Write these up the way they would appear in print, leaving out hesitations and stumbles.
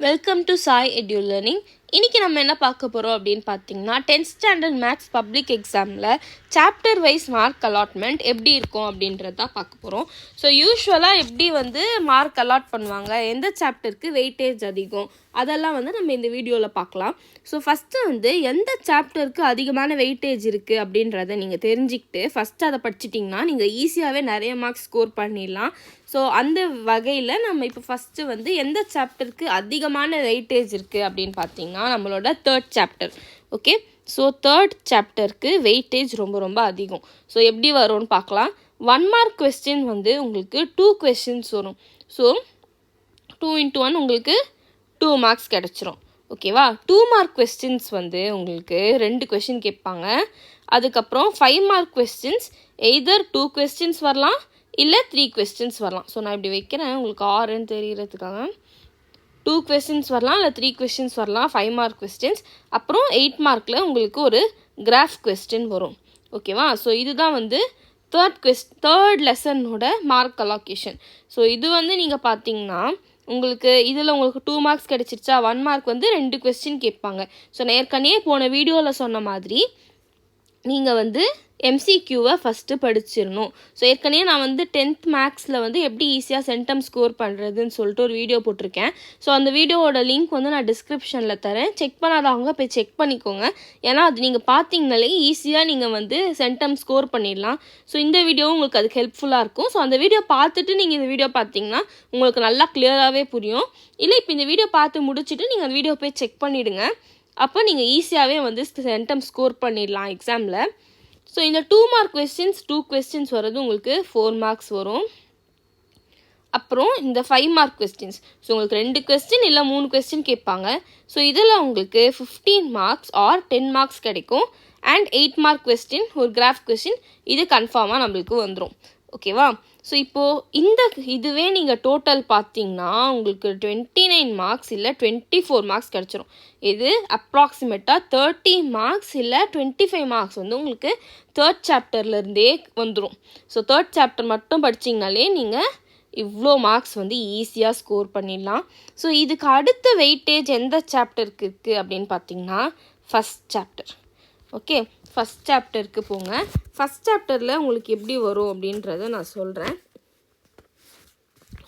Welcome to Sai ado learning. இன்றைக்கி நம்ம என்ன பார்க்க போகிறோம் அப்படின்னு பார்த்தீங்கன்னா 10th ஸ்டாண்டர்ட் மேக்ஸ் பப்ளிக் எக்ஸாமில் சாப்டர் வைஸ் மார்க் அலாட்மெண்ட் எப்படி இருக்கும் அப்படின்றது தான் பார்க்க போகிறோம். ஸோ யூஸ்வலாக எப்படி மார்க் அலாட் பண்ணுவாங்க, எந்த சாப்டருக்கு வெயிட்டேஜ் அதிகம், அதெல்லாம் நம்ம இந்த வீடியோவில் பார்க்கலாம். ஸோ ஃபஸ்ட்டு எந்த சாப்டருக்கு அதிகமான வெயிட்டேஜ் இருக்குது அப்படின்றத நீங்கள் தெரிஞ்சுக்கிட்டு ஃபஸ்ட்டு அதை படிச்சிட்டிங்கன்னா நீங்கள் ஈஸியாகவே நிறைய மார்க்ஸ் ஸ்கோர் பண்ணிடலாம். ஸோ அந்த வகையில் நம்ம இப்போ ஃபஸ்ட்டு எந்த சாப்டருக்கு அதிகமான வெயிட்டேஜ் இருக்குது அப்படின்னு பார்த்தீங்கன்னா நம்மளோட 3rd chapter. Okay, so 3rd சாப்டருக்கு வெயிட்டேஜ் ரொம்ப அதிகம். ஸோ எப்படி வரும்னு பார்க்கலாம். 1 மார்க் கொஸ்டின் உங்களுக்கு 2 கொஸ்டின்ஸ் வரும். ஸோ 2 into 1 உங்களுக்கு 2 மார்க்ஸ் கிடச்சிரும். ஓகேவா, 2 மார்க் கொஸ்டின்ஸ் உங்களுக்கு 2 கொஸ்டின் கேட்பாங்க. அதுக்கப்புறம் 5 மார்க் கொஸ்டின்ஸ் எய்தர் 2 கொஸ்டின்ஸ் வரலாம் இல்லை 3 கொஸ்டின்ஸ் வரலாம். ஸோ நான் இப்படி வைக்கிறேன் உங்களுக்கு ஆறுன்னு தெரிகிறதுக்காக. 2 கொஸ்டின்ஸ் வரலாம் இல்லை 3 கொஸ்டின்ஸ் வரலாம், 5 மார்க் கொஸ்டின்ஸ். அப்புறம் 8 மார்க்கில் உங்களுக்கு ஒரு கிராஃப் கொஸ்டின் வரும். ஓகேவா, ஸோ இதுதான் தேர்ட் லெசனோட மார்க் அலோகேஷன். ஸோ இது நீங்கள் பார்த்தீங்கன்னா உங்களுக்கு இதில் உங்களுக்கு 2 மார்க்ஸ் கிடச்சிருச்சா, 1 மார்க் 2 கொஸ்டின் கேட்பாங்க. ஸோ நான் ஏற்கனவே போன வீடியோவில் சொன்ன மாதிரி நீங்கள் எம்சிக்யூவை ஃபஸ்ட்டு படிச்சிடணும். ஸோ ஏற்கனவே நான் 10th மேக்ஸில் எப்படி ஈஸியாக சென்டம் ஸ்கோர் பண்ணுறதுன்னு சொல்லிட்டு ஒரு வீடியோ போட்டிருக்கேன். ஸோ அந்த வீடியோவோட லிங்க் நான் டிஸ்கிரிப்ஷனில் தரேன். செக் பண்ணாதவங்க போய் செக் பண்ணிக்கோங்க. ஏன்னா அது நீங்கள் பார்த்தீங்கனாலே ஈஸியாக நீங்கள் சென்டம் ஸ்கோர் பண்ணிடலாம். ஸோ இந்த வீடியோ உங்களுக்கு அதுக்கு ஹெல்ப்ஃபுல்லாக இருக்கும். ஸோ அந்த வீடியோ பார்த்துட்டு நீங்கள் இந்த வீடியோ பார்த்தீங்கன்னா உங்களுக்கு நல்லா கிளியராகவே புரியும். இல்லை இப்போ இந்த வீடியோ பார்த்து முடிச்சுட்டு நீங்கள் அந்த வீடியோ போய் செக் பண்ணிவிடுங்க. அப்போ நீங்கள் ஈஸியாகவே சென்டம் ஸ்கோர் பண்ணிடலாம் எக்ஸாமில். ஸோ இந்த 2 மார்க் கொஸ்டின்ஸ் 2 கொஸ்டின்ஸ் வர்றது உங்களுக்கு 4 மார்க்ஸ் வரும். அப்புறம் இந்த 5 மார்க் கொஸ்டின்ஸ், ஸோ உங்களுக்கு 2 கொஸ்டின் இல்லை 3 கொஸ்டின் கேட்பாங்க. ஸோ இதில் உங்களுக்கு 15 மார்க்ஸ் ஆர் 10 மார்க்ஸ் கிடைக்கும். அண்ட் 8 மார்க் கொஸ்டின் ஒரு கிராஃப் கொஸ்டின், இது கன்ஃபார்மாக நம்மளுக்கு வந்துடும். ஓகேவா, ஸோ இப்போது இதுவே நீங்கள் டோட்டல் பார்த்தீங்கன்னா உங்களுக்கு 29 மார்க்ஸ் இல்லை 24 மார்க்ஸ் கிடச்சிரும். இது அப்ராக்சிமேட்டாக 30 மார்க்ஸ் இல்லை 25 மார்க்ஸ் உங்களுக்கு 3rd சாப்டர்லேருந்தே வந்துடும். ஸோ 3rd சாப்டர் மட்டும் படிச்சிங்கனாலே நீங்கள் இவ்வளோ மார்க்ஸ் ஈஸியாக ஸ்கோர் பண்ணிடலாம். ஸோ இதுக்கு அடுத்த வெயிட்டேஜ் எந்த சாப்டருக்கு இருக்குது அப்படின்னு பார்த்தீங்கன்னா ஃபஸ்ட் சாப்டர். ஓகே, ஃபஸ்ட் சாப்டருக்கு போங்க. ஃபஸ்ட் சாப்டரில் உங்களுக்கு எப்படி வரும் அப்படின்றத நான் சொல்கிறேன்.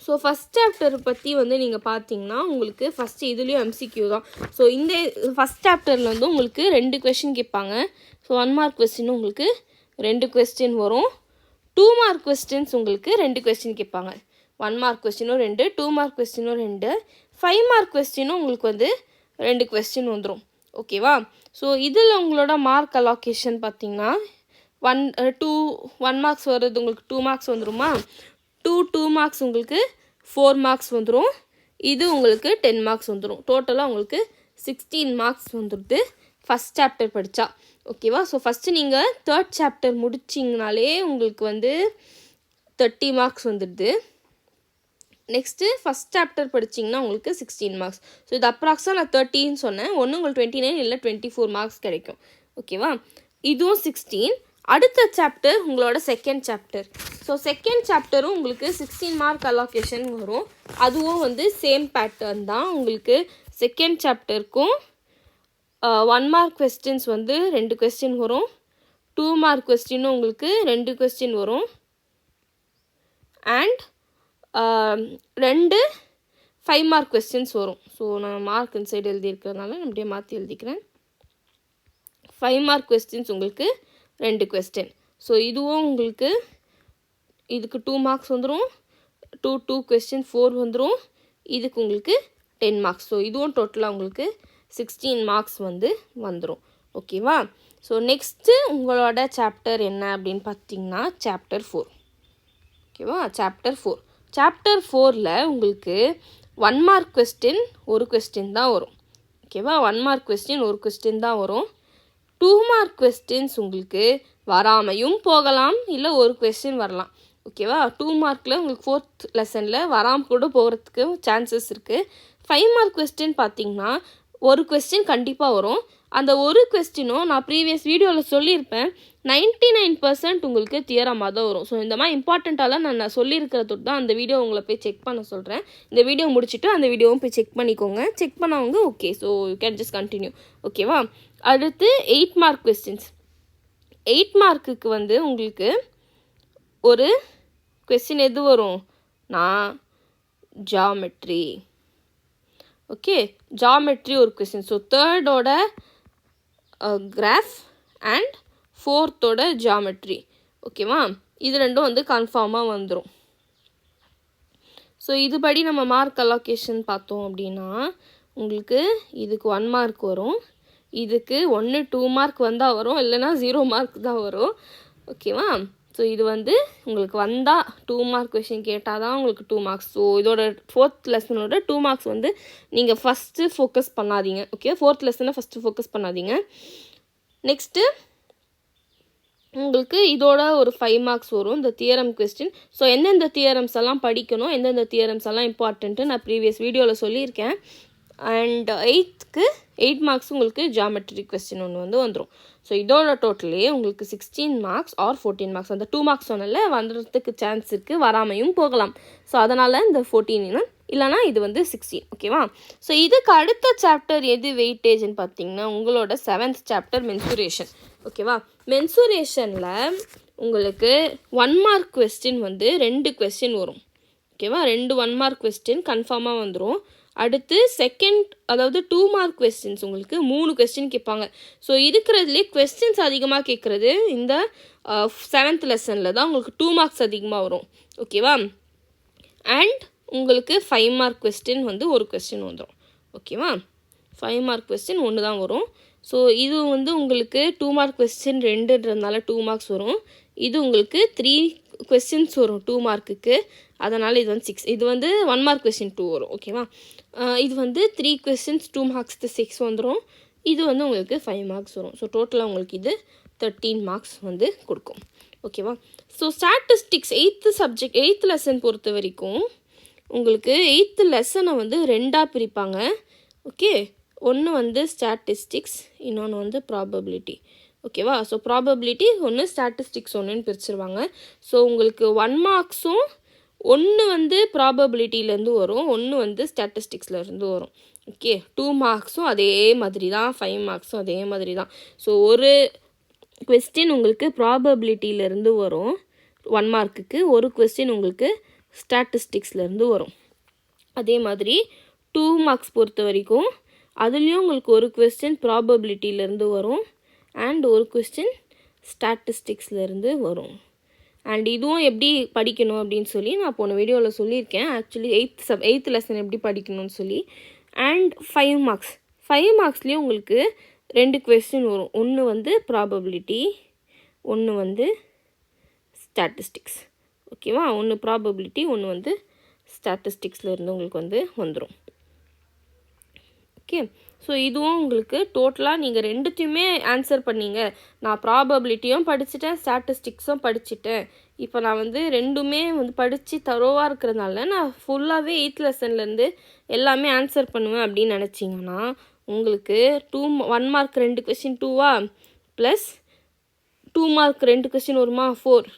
ஸோ ஃபஸ்ட் சாப்டர் பற்றி நீங்கள் பார்த்தீங்கன்னா உங்களுக்கு ஃபஸ்ட்டு இதுலேயும் எம்சிக்யூ தான். ஸோ இந்த ஃபஸ்ட் சாப்டரில் உங்களுக்கு 2 கொஸ்டின் கேட்பாங்க. ஸோ 1 மார்க் கொஸ்டின் உங்களுக்கு 2 கொஸ்டின் வரும். 2 மார்க் கொஸ்டின்ஸ் உங்களுக்கு 2 கொஸ்டின் கேட்பாங்க. 1 மார்க் கொஸ்டினும் 2, 2 மார்க் கொஸ்டினும் 2, 5 மார்க் கொஸ்டினும் உங்களுக்கு 2 கொஸ்டின் வந்துடும். ஓகேவா, ஸோ இதில் உங்களோட மார்க் அலோகேஷன் பார்த்தீங்கன்னா 1 மார்க்ஸ் வர்றது உங்களுக்கு 2 மார்க்ஸ் வந்துடுமா, 2 மார்க்ஸ் உங்களுக்கு 4 மார்க்ஸ் வந்துடும். இது உங்களுக்கு 10 மார்க்ஸ் வந்துடும். டோட்டலாக உங்களுக்கு 16 மார்க்ஸ் வந்துடுது ஃபஸ்ட் சாப்டர் படித்தா. ஓகேவா, ஸோ ஃபஸ்ட்டு நீங்கள் 3rd சாப்டர் முடிச்சிங்கனாலே உங்களுக்கு 30 மார்க்ஸ் வந்துடுது. நெக்ஸ்ட்டு ஃபஸ்ட் சாப்டர் படிச்சிங்கன்னா உங்களுக்கு 16 மார்க்ஸ். ஸோ இது அப்ராக்ஸாக நான் 30ன்னு சொன்னேன். ஒன்று உங்களுக்கு 29 இல்லை 24 மார்க்ஸ் கிடைக்கும். ஓகேவா, இதுவும் 16. அடுத்த சாப்டர் உங்களோட 2nd சாப்டர். ஸோ 2nd சாப்டரும் உங்களுக்கு 16 மார்க் அலோகேஷன் வரும். அதுவும் சேம் பேட்டர்ன் தான். உங்களுக்கு 2nd சாப்டருக்கும் 1 மார்க் கொஸ்டின்ஸ் 2 கொஸ்டின் வரும். 2 மார்க் கொஸ்டினும் உங்களுக்கு 2 கொஸ்டின் வரும். அண்ட் 2 5 மார்க் கொஸ்டின்ஸ் வரும். ஸோ நான் மார்க் இன்சைடு எழுதியிருக்கிறதுனால நான் அப்படியே மாற்றி எழுதிக்கிறேன். 5 மார்க் கொஸ்டின்ஸ் உங்களுக்கு 2 கொஸ்டின். ஸோ இதுவும் உங்களுக்கு இதுக்கு 2 மார்க்ஸ் வந்துடும். 2 கொஸ்டின் 4 வந்துடும். இதுக்கு உங்களுக்கு 10 மார்க்ஸ். ஸோ இதுவும் டோட்டலாக உங்களுக்கு 16 மார்க்ஸ் வந்துடும். ஓகேவா, ஸோ நெக்ஸ்ட்டு உங்களோட சாப்டர் என்ன அப்படின்னு பார்த்தீங்கன்னா சாப்டர் 4. ஓகேவா, சாப்டர் 4ல் உங்களுக்கு 1 மார்க் கொஸ்டின் ஒரு கொஸ்டின் தான் வரும். ஓகேவா, 1 மார்க் கொஸ்டின் ஒரு கொஸ்டின் தான் வரும். 2 மார்க் கொஸ்டின்ஸ் உங்களுக்கு வராமையும் போகலாம், இல்லை ஒரு கொஸ்டின் வரலாம். ஓகேவா, 2 மார்க்கில் உங்களுக்கு 4th லெசனில் வராமல் கூட போகிறதுக்கு சான்சஸ் இருக்குது. 5 மார்க் கொஸ்டின் பார்த்தீங்கன்னா ஒரு கொஸ்டின் கண்டிப்பாக வரும். அந்த ஒரு கொஸ்டினும் நான் ப்ரீவியஸ் வீடியோவில் சொல்லியிருப்பேன் 99% உங்களுக்கு தியரமாக தான் வரும். ஸோ இந்த மாதிரி இம்பார்ட்டண்ட்டாலாம் நான் சொல்லியிருக்கிறத தான் அந்த வீடியோ உங்களை போய் செக் பண்ண சொல்கிறேன். இந்த வீடியோ முடிச்சுட்டு அந்த வீடியோவும் போய் செக் பண்ணிக்கோங்க. செக் பண்ணவங்க okay, so you can just continue. ஓகேவா? அடுத்து 8 மார்க் கொஸ்டின்ஸ். 8 மார்க்குக்கு வந்து உங்களுக்கு ஒரு கொஸ்டின் எது வரும்? ஜாமெட்ரி. ஓகே, ஜாமெட்ரி ஒரு கொஸ்டின். ஸோ தேர்டோட கிராஃப் அண்ட் ஃபோர்த்தோட ஜாமெட்ரி. ஓகேவா? இது ரெண்டும் வந்து கன்ஃபார்மாக வந்துடும். ஸோ இதுபடி நம்ம மார்க் அலோகேஷன் பார்த்தோம் அப்படின்னா உங்களுக்கு இதுக்கு 1 மார்க் வரும், இதுக்கு 1 2 மார்க் வந்தால் வரும், இல்லைனா 0 மார்க் தான் வரும். ஓகேவா? ஸோ இது வந்து உங்களுக்கு வந்தால் 2 மார்க் கொஷின் கேட்டால் தான் உங்களுக்கு 2 மார்க்ஸ். ஸோ இதோட 4th லெசனோட 2 மார்க்ஸ் வந்து நீங்கள் ஃபஸ்ட்டு ஃபோக்கஸ் பண்ணாதீங்க. ஓகே, 4th லெசனை ஃபஸ்ட்டு ஃபோக்கஸ் பண்ணாதீங்க. நெக்ஸ்ட்டு உங்களுக்கு இதோட ஒரு 5 மார்க்ஸ் வரும் இந்த தியரம் கொஸ்டின். ஸோ எந்தெந்த தியரம்ஸ் எல்லாம் படிக்கணும், எந்தெந்த தியரம்ஸ் எல்லாம் இம்பார்ட்டன்ட்டு நான் ப்ரீவியஸ் வீடியோவில் சொல்லியிருக்கேன். அண்ட் 8th 8 மார்க்ஸ் உங்களுக்கு ஜாமெட்ரி கொஸ்டின் ஒன்று வந்து வந்துடும். ஸோ இதோட டோட்டலே உங்களுக்கு 16 மார்க்ஸ் ஆர் 14 மார்க்ஸ். அந்த 2 மார்க்ஸ் சொன்னால வந்துடுறதுக்கு சான்ஸ் இருக்குது, வராமையும் போகலாம். ஸோ அதனால் இந்த 14 இல்லைனா இது வந்து 16. ஓகேவா? ஸோ இதுக்கு அடுத்த சாப்டர் எது வெயிட்டேஜ்னு பார்த்தீங்கன்னா உங்களோட 7th சாப்டர் மென்சுரேஷன். ஓகேவா? மென்சுரேஷனில் உங்களுக்கு 1 மார்க் கொஸ்டின் வந்து 2 கொஸ்டின் வரும். ஓகேவா? 2 1 மார்க் கொஸ்டின் கன்ஃபார்மாக வந்துடும். அடுத்து செகண்ட், அதாவது 2 மார்க் கொஸ்டின்ஸ் உங்களுக்கு 3 கொஸ்டின் கேட்பாங்க. ஸோ இருக்கிறதுலே கொஸ்டின்ஸ் அதிகமாக கேட்குறது இந்த 7th லெசனில் தான் உங்களுக்கு 2 மார்க்ஸ் அதிகமாக வரும். ஓகேவா? அண்ட் உங்களுக்கு 5 மார்க் கொஸ்டின் வந்து ஒரு கொஸ்டின் வந்துடும். ஓகேவா? 5 மார்க் கொஸ்டின் ஒன்று தான் வரும். ஸோ இது வந்து உங்களுக்கு 2 மார்க் கொஸ்டின் 2ன்றதுனால 2 மார்க்ஸ் வரும். இது உங்களுக்கு 3 கொஸ்டின்ஸ் வரும் 2 மார்க்குக்கு, அதனால் இது வந்து 6. இது வந்து 1 மார்க் கொஸ்டின் 2 வரும். ஓகேவா? இது வந்து 3 கொஸ்டின்ஸ் 2 மார்க்ஸ்க்கு 6 வந்துடும். இது வந்து உங்களுக்கு 5 மார்க்ஸ் வரும். ஸோ டோட்டலாக உங்களுக்கு இது 13 மார்க்ஸ் வந்து கொடுக்கும். ஓகேவா? ஸோ ஸ்டாட்டிஸ்டிக்ஸ் 8th லெசன் பொறுத்த வரைக்கும் உங்களுக்கு 8th லெசனை வந்து 2ஆக பிரிப்பாங்க. ஓகே, ஒன்று வந்து ஸ்டாட்டிஸ்டிக்ஸ், இன்னொன்று வந்து ப்ராபபிலிட்டி. ஓகேவா? ஸோ ப்ராபபிலிட்டி ஒன்று, ஸ்டாட்டிஸ்டிக்ஸ் ஒன்றுன்னு பிரிச்சுருவாங்க. ஸோ உங்களுக்கு 1 மார்க்ஸும் ஒன்று வந்து ப்ராபபிலிட்டியிலேருந்து வரும், ஒன்று வந்து ஸ்டாட்டிஸ்டிக்ஸ்லேருந்து வரும். ஓகே, 2 மார்க்ஸும் அதே மாதிரி தான், 5 மார்க்ஸும் அதே மாதிரி தான். ஸோ ஒரு கொஸ்டின் உங்களுக்கு ப்ராபபிலிட்டியிலேருந்து வரும் 1 மார்க்குக்கு, ஒரு கொஸ்டின் உங்களுக்கு ஸ்டாட்டிஸ்டிக்ஸ்லேருந்து வரும். அதே மாதிரி 2 மார்க்ஸ் பொறுத்த வரைக்கும் அதுலேயும் உங்களுக்கு ஒரு கொஸ்டின் ப்ராபபிலிட்டியிலேருந்து வரும் அண்ட் ஒரு கொஸ்டின் ஸ்டாட்டிஸ்டிக்ஸ்லேருந்து வரும். அண்ட் இதுவும் எப்படி படிக்கணும் அப்படின்னு சொல்லி நான் போன வீடியோவில் சொல்லியிருக்கேன். ஆக்சுவலி 8th லெசன் எப்படி படிக்கணும்னு சொல்லி. அண்ட் 5 மார்க்ஸ் 5 மார்க்ஸ்லேயும் உங்களுக்கு 2 கொஸ்டின் வரும். ஒன்று வந்து ப்ராபபிலிட்டி, ஒன்று வந்து ஸ்டாட்டிஸ்டிக்ஸ். ஓகேவா? ஒன்று ப்ராபபிலிட்டி, ஒன்று வந்து ஸ்டாட்டிஸ்டிக்ஸ்லேருந்து உங்களுக்கு வந்து வந்துடும். ஓகே, ஸோ இதுவும் உங்களுக்கு டோட்டலாக நீங்கள் 2த்தையுமே ஆன்சர் பண்ணீங்க. நான் ப்ராபபிலிட்டியும் படிச்சுட்டேன், ஸ்டாட்டிஸ்டிக்ஸும் படிச்சுட்டேன். இப்போ நான் வந்து 2மே வந்து படித்து தரோவாக இருக்கிறதுனால நான் ஃபுல்லாகவே 8th லெசன்லேருந்து எல்லாமே ஆன்சர் பண்ணுவேன் அப்படின்னு நினச்சிங்கன்னா உங்களுக்கு 1 மார்க் 2 கொஸ்டின் 2வா, ப்ளஸ் 2 மார்க் 2 கொஸ்டின் வருமா 4,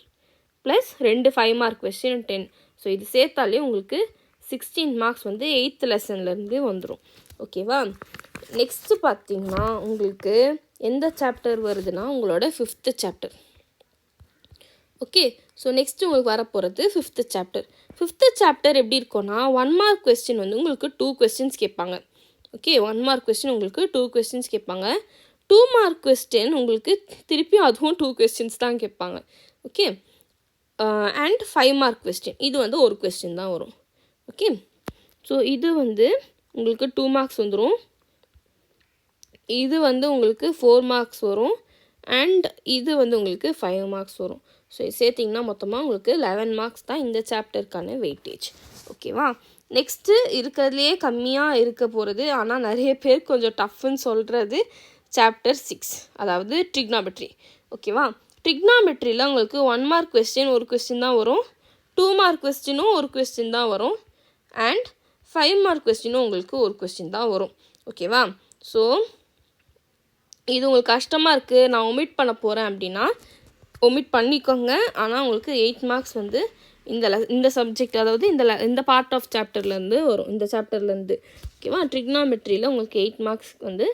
ப்ளஸ் 2 5 மார்க் கொஸ்டின் 10. ஸோ இது சேர்த்தாலே உங்களுக்கு 16 மார்க்ஸ் வந்து 8th லெசன்லேருந்து வந்துடும். ஓகேவா? நெக்ஸ்ட்டு பார்த்தீங்கன்னா உங்களுக்கு எந்த சாப்டர் வருதுன்னா உங்களோட 5th chapter. Okay, so next உங்களுக்கு வரப்போகிறது 5th சாப்டர். 5th சாப்டர் எப்படி இருக்கும்னா 1 மார்க் கொஸ்டின் வந்து உங்களுக்கு 2 கொஸ்டின்ஸ் கேட்பாங்க. ஓகே, 1 மார்க் கொஸ்டின் உங்களுக்கு 2 கொஸ்டின்ஸ் கேட்பாங்க. 2 மார்க் கொஸ்டின் உங்களுக்கு திருப்பி அதுவும் 2 கொஸ்டின்ஸ் தான் கேட்பாங்க. ஓகே, அண்ட் 5 மார்க் கொஸ்டின் இது வந்து ஒரு கொஸ்டின் தான் வரும். ஓகே, ஸோ இது வந்து உங்களுக்கு 2 மார்க்ஸ் வந்துடும். இது வந்து உங்களுக்கு 4 மார்க்ஸ் வரும். அண்ட் இது வந்து உங்களுக்கு 5 மார்க்ஸ் வரும். ஸோ சேர்த்திங்கன்னா மொத்தமாக உங்களுக்கு 11 மார்க்ஸ் தான் இந்த சாப்டருக்கான வெயிட்டேஜ். ஓகேவா? நெக்ஸ்ட்டு இருக்கிறதுலையே கம்மியாக இருக்க போகிறது, ஆனால் நிறைய பேர் கொஞ்சம் டஃப்னு சொல்கிறது சாப்டர் 6, அதாவது ட்ரிக்னாமெட்ரி. ஓகேவா? ட்ரிக்னாமெட்ரியில் உங்களுக்கு 1 மார்க் கொஸ்டின் ஒரு கொஸ்டின் தான் வரும், 2 மார்க் கொஸ்டினும் ஒரு கொஸ்டின் தான் வரும், அண்ட் 5 மார்க் கொஸ்டினும் உங்களுக்கு ஒரு கொஸ்டின் தான் வரும். ஓகேவா? ஸோ இது உங்களுக்கு கஷ்டமாக இருக்குது, நான் ஒமிட் பண்ண போகிறேன் அப்படின்னா ஒமிட் பண்ணிக்கோங்க. ஆனால் உங்களுக்கு 8 மார்க்ஸ் வந்து இந்த சப்ஜெக்ட், அதாவது இந்த பார்ட் ஆஃப் சாப்டர்லேருந்து வரும், இந்த சாப்டர்லேருந்து. ஓகேவா? ட்ரிக்னாமெட்ரியில் உங்களுக்கு 8 மார்க்ஸ் வந்து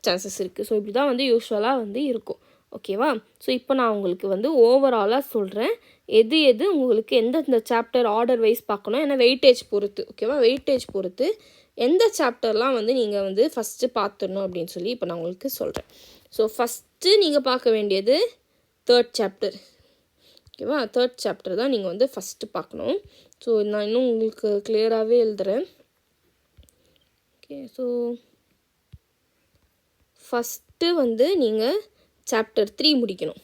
சான்சஸ் இருக்குது. ஸோ இப்படி தான் வந்து யூஸ்வலாக வந்து இருக்கும். ஓகேவா? ஸோ இப்போ நான் உங்களுக்கு வந்து ஓவராலாக சொல்கிறேன் எது உங்களுக்கு எந்தெந்த சாப்டர் ஆர்டர் வைஸ் பார்க்கணும், ஏன்னா வெயிட்டேஜ் பொறுத்து. ஓகேவா? வெயிட்டேஜ் பொறுத்து எந்த சாப்டர்லாம் வந்து நீங்கள் வந்து ஃபஸ்ட்டு பார்த்துடணும் அப்படின்னு சொல்லி இப்போ நான் உங்களுக்கு சொல்கிறேன். ஸோ ஃபஸ்ட்டு நீங்கள் பார்க்க வேண்டியது 3rd சாப்டர். ஓகேவா? 3rd சாப்டர் தான் நீங்கள் வந்து ஃபஸ்ட்டு பார்க்கணும். ஸோ நான் இன்னும் உங்களுக்கு கிளியராகவே எழுதுகிறேன். ஓகே, ஸோ ஃபஸ்ட்டு வந்து நீங்கள் சாப்டர் 3 முடிக்கணும்.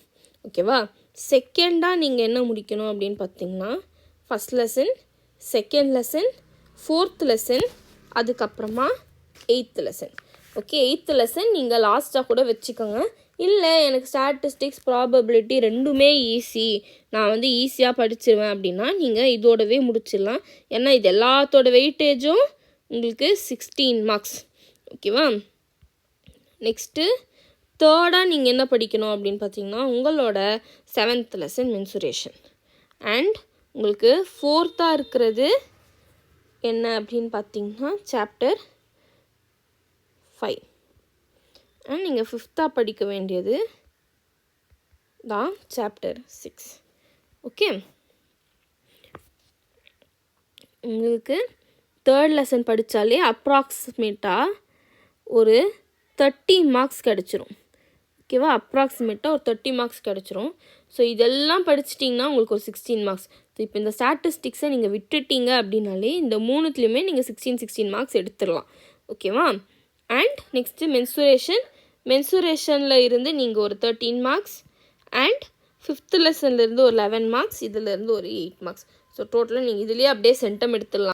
ஓகேவா? செகண்டாக நீங்கள் என்ன முடிக்கணும் அப்படின்னு பார்த்தீங்கன்னா first lesson, second lesson, 4th lesson, அதுக்கப்புறமா 8th lesson. Okay, 8th lesson நீங்கள் லாஸ்ட்டாக கூட வச்சுக்கோங்க. இல்லை எனக்கு ஸ்டாட்டிஸ்டிக்ஸ், ப்ராபபிலிட்டி ரெண்டுமே ஈஸி, நான் வந்து ஈஸியாக படிச்சிருவேன் அப்படின்னா நீங்கள் இதோடவே முடிச்சிடலாம். ஏன்னா இது எல்லாத்தோட வெயிட்டேஜும் உங்களுக்கு 16 மார்க்ஸ். ஓகேவா? நெக்ஸ்ட்டு தேர்டாக நீங்கள் என்ன படிக்கணும் அப்படின்னு பார்த்தீங்கன்னா உங்களோட 7th லெசன் மென்சுரேஷன். அண்ட் உங்களுக்கு 4th இருக்கிறது என்ன அப்படின்னு பார்த்தீங்கன்னா சாப்டர் 5. அண்ட் நீங்கள் 5th படிக்க வேண்டியது தான் சாப்டர் 6. ஓகே, உங்களுக்கு 3rd லெசன் படித்தாலே அப்ராக்சிமேட்டாக ஒரு 30 மார்க்ஸ் கிடச்சிரும். ஓகேவா? அப்ராக்சிமேட்டாக ஒரு 30 மார்க்ஸ் கிடச்சிரும். ஸோ இதெல்லாம் படிச்சிட்டிங்கன்னா உங்களுக்கு ஒரு 16 மார்க்ஸ். ஸோ இப்போ இந்த ஸ்டாட்டிஸ்டிக்ஸை நீங்கள் விட்டுட்டீங்க அப்படின்னாலே இந்த 3த்துலேயுமே நீங்கள் 16 மார்க்ஸ் எடுத்துடலாம். ஓகேவா? அண்ட் நெக்ஸ்ட்டு மென்சுரேஷனில் இருந்து நீங்கள் ஒரு 13 மார்க்ஸ், அண்ட் 5th லெசன்லேருந்து ஒரு 11 மார்க்ஸ், இதிலேருந்து ஒரு 8 மார்க்ஸ். ஸோ டோட்டலாக நீங்கள் இதுலேயே அப்படியே சென்டம் எடுத்துடலாம்.